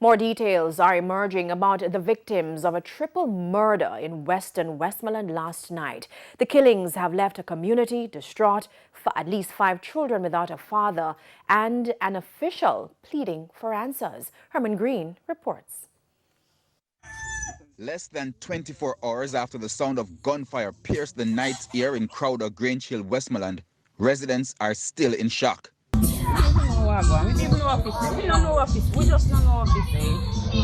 More details are emerging about the victims of a triple murder in western Westmoreland last night. The killings have left a community distraught, at least 5 children without a father, and an official pleading for answers. Herman Green reports. Less than 24 hours after the sound of gunfire pierced the night air in Crowder, Grange Hill, Westmoreland, residents are still in shock.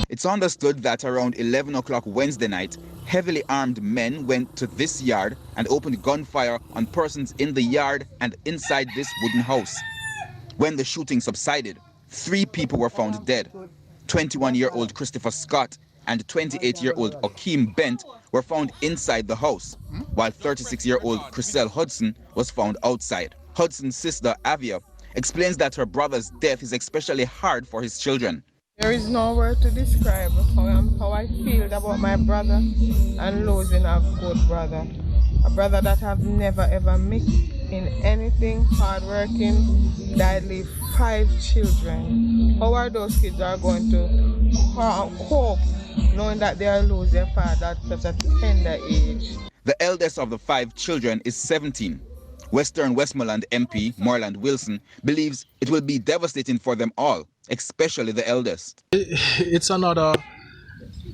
It's understood that around 11 o'clock Wednesday night, heavily armed men went to this yard and opened gunfire on persons in the yard and inside this wooden house. When the shooting subsided, 3 people were found dead. 21-year-old Christopher Scott and 28-year-old Akeem Bent were found inside the house, while 36-year-old Chriselle Hudson was found outside. Hudson's sister, Avia, explains that her brother's death is especially hard for his children. There is no word to describe how I feel about my brother and losing a good brother. A brother that I've never ever mixed in anything, hardworking, that leave 5 children. How are those kids are going to cope knowing that they are losing their father at such a tender age? The eldest of the 5 children is 17. Western Westmoreland MP Moreland Wilson believes it will be devastating for them all, especially the eldest. It's another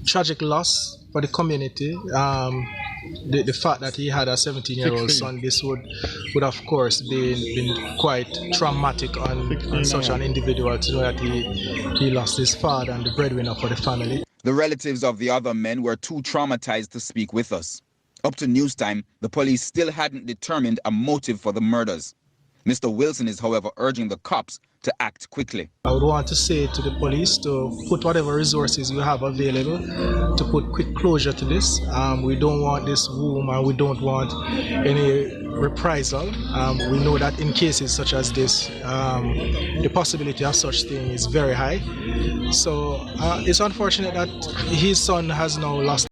tragic loss for the community. The fact that he had a 17-year-old son, this would of course been quite traumatic on such an individual to know that he lost his father and the breadwinner for the family. The relatives of the other men were too traumatized to speak with us. Up to news time, the police still hadn't determined a motive for the murders. Mr. Wilson is, however, urging the cops to act quickly. I would want to say to the police to put whatever resources you have available to put quick closure to this. We don't want this wound and we don't want any reprisal. We know that in cases such as this, the possibility of such thing is very high. So it's unfortunate that his son has now lost